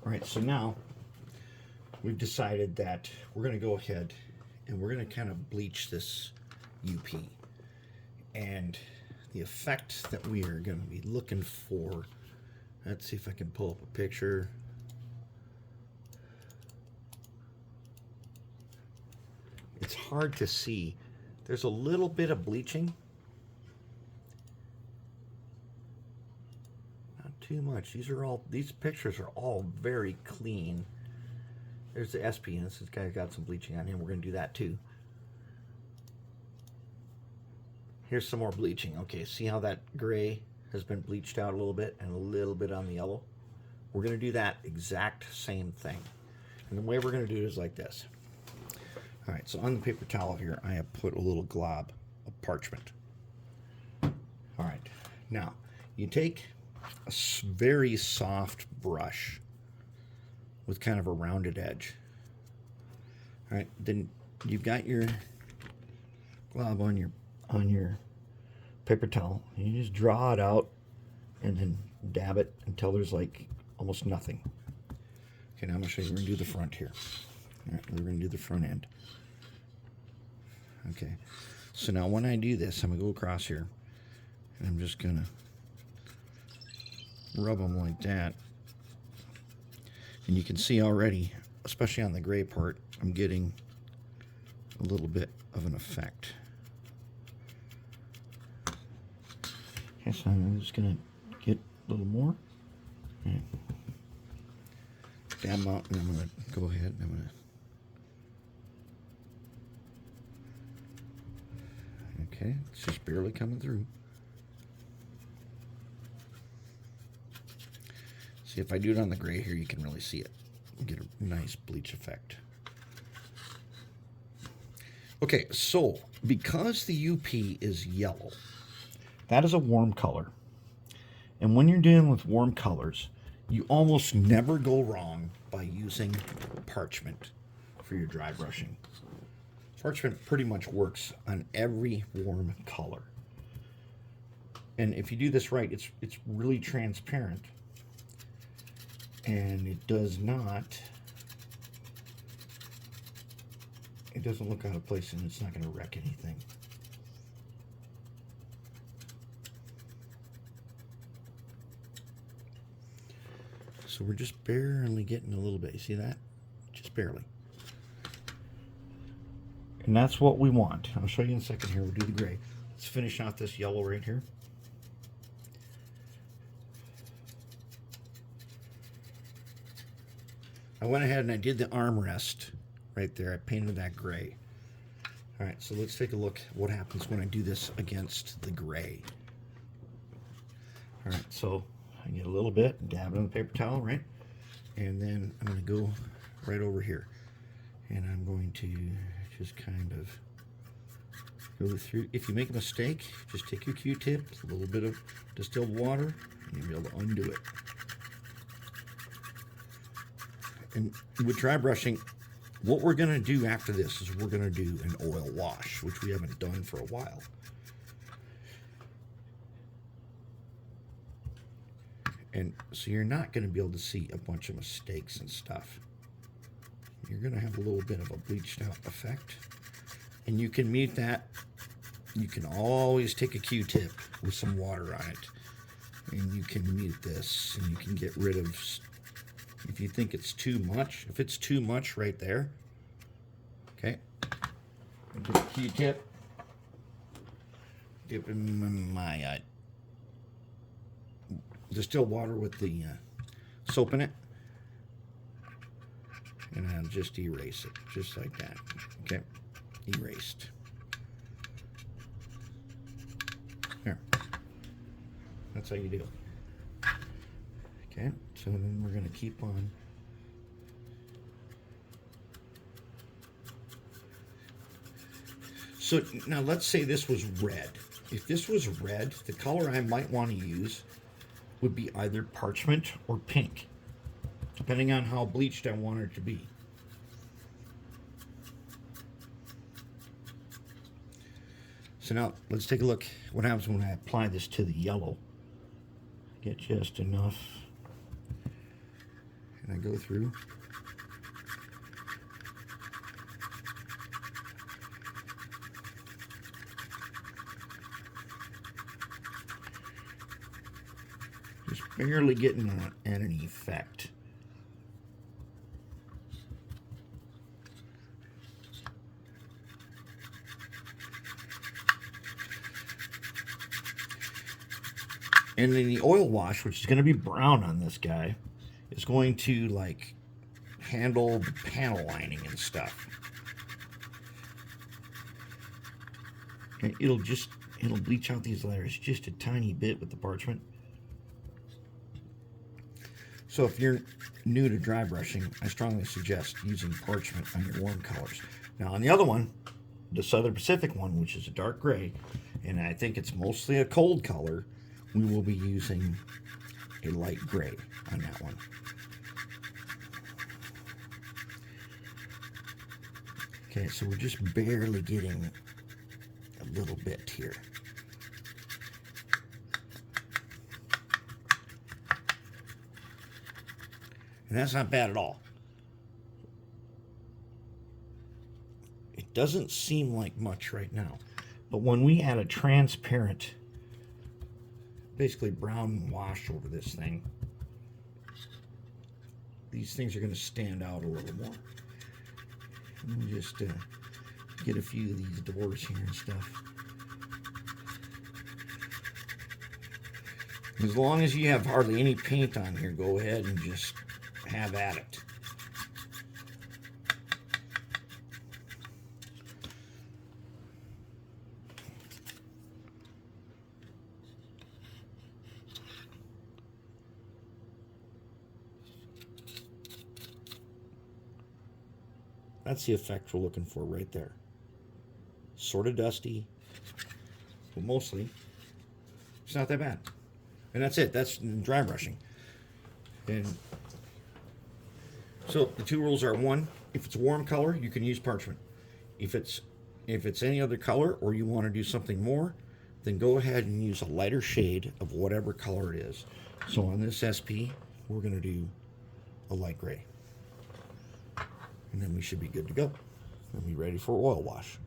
All right, so now we've decided that we're going to go ahead and we're going to kind of bleach this UP. And the effect that we are going to be looking for, let's see if I can pull up a picture. It's hard to see. There's a little bit of bleaching. Not too much. These pictures are all very clean. There's the SP, and this guy's got some bleaching on him. We're going to do that too. Here's some more bleaching. Okay, see how that gray has been bleached out a little bit and a little bit on the yellow? We're going to do that exact same thing. And the way we're going to do it is like this. All right, so on the paper towel here, I have put a little glob of parchment. All right, now you take a very soft brush with kind of a rounded edge. All right, then you've got your glob on your paper towel, and you just draw it out and then dab it until there's like almost nothing. Okay, now I'm going to show you. We're going to do the front here. All right, we're going to do the front end. Okay, so now when I do this, I'm going to go across here, and I'm just going to rub them like that. And you can see already, especially on the gray part, I'm getting a little bit of an effect. Okay, so I'm just going to get a little more. Okay. Dab them out, and I'm going to go ahead and I'm going to. Okay, it's just barely coming through. See, if I do it on the gray here, you can really see it. You get a nice bleach effect. Okay, so because the UP is yellow, that is a warm color. And when you're dealing with warm colors, you almost never go wrong by using parchment for your dry brushing. Parchment pretty much works on every warm color. And if you do this right, it's really transparent. And it doesn't look out of place, and it's not going to wreck anything. So we're just barely getting a little bit. You see that? Just barely. And that's what we want. I'll show you in a second here. We'll do the gray. Let's finish out this yellow right here. I went ahead and I did the armrest right there. I painted that gray. All right, so let's take a look what happens when I do this against the gray. All right, so I get a little bit, dab it on the paper towel, right? And then I'm going to go right over here. And I'm going to just kind of go through. If you make a mistake, just take your Q-tip, a little bit of distilled water, and you'll be able to undo it. And with dry brushing, what we're going to do after this is we're going to do an oil wash, which we haven't done for a while. And so you're not going to be able to see a bunch of mistakes and stuff. You're going to have a little bit of a bleached out effect. And you can mute that. You can always take a Q-tip with some water on it. And you can mute this, and you can get rid of, if you think it's too much. If it's too much right there, okay, get a Q-tip, dip in my distilled water with the soap in it, and I'll just erase it, just like that. Okay, erased. There. That's how you do it. Okay, so then we're going to keep on. So now let's say this was red. If this was red, the color I might want to use would be either parchment or pink, depending on how bleached I want it to be. So now let's take a look what happens when I apply this to the yellow. Get just enough, and I go through. Just barely getting an effect. And then the oil wash, which is going to be brown on this guy, is going to like handle the panel lining and stuff. And it'll bleach out these letters just a tiny bit with the parchment. So if you're new to dry brushing, I strongly suggest using parchment on your warm colors. Now on the other one, the Southern Pacific one, which is a dark gray, and I think it's mostly a cold color, we will be using a light gray on that one. Okay, so we're just barely getting a little bit here. And that's not bad at all. It doesn't seem like much right now, but when we add a transparent, basically brown wash over this thing, these things are going to stand out a little more. Let me just get a few of these doors here and stuff. As long as you have hardly any paint on here, go ahead and just have at it. That's the effect we're looking for right there. Sort of dusty, but mostly it's not that bad. And that's it. That's dry brushing. And so the two rules are: one, if it's a warm color, you can use parchment. If it's any other color, or you want to do something more, then go ahead and use a lighter shade of whatever color it is. So on this SP, we're going to do a light gray. And then we should be good to go. We'll be ready for oil wash.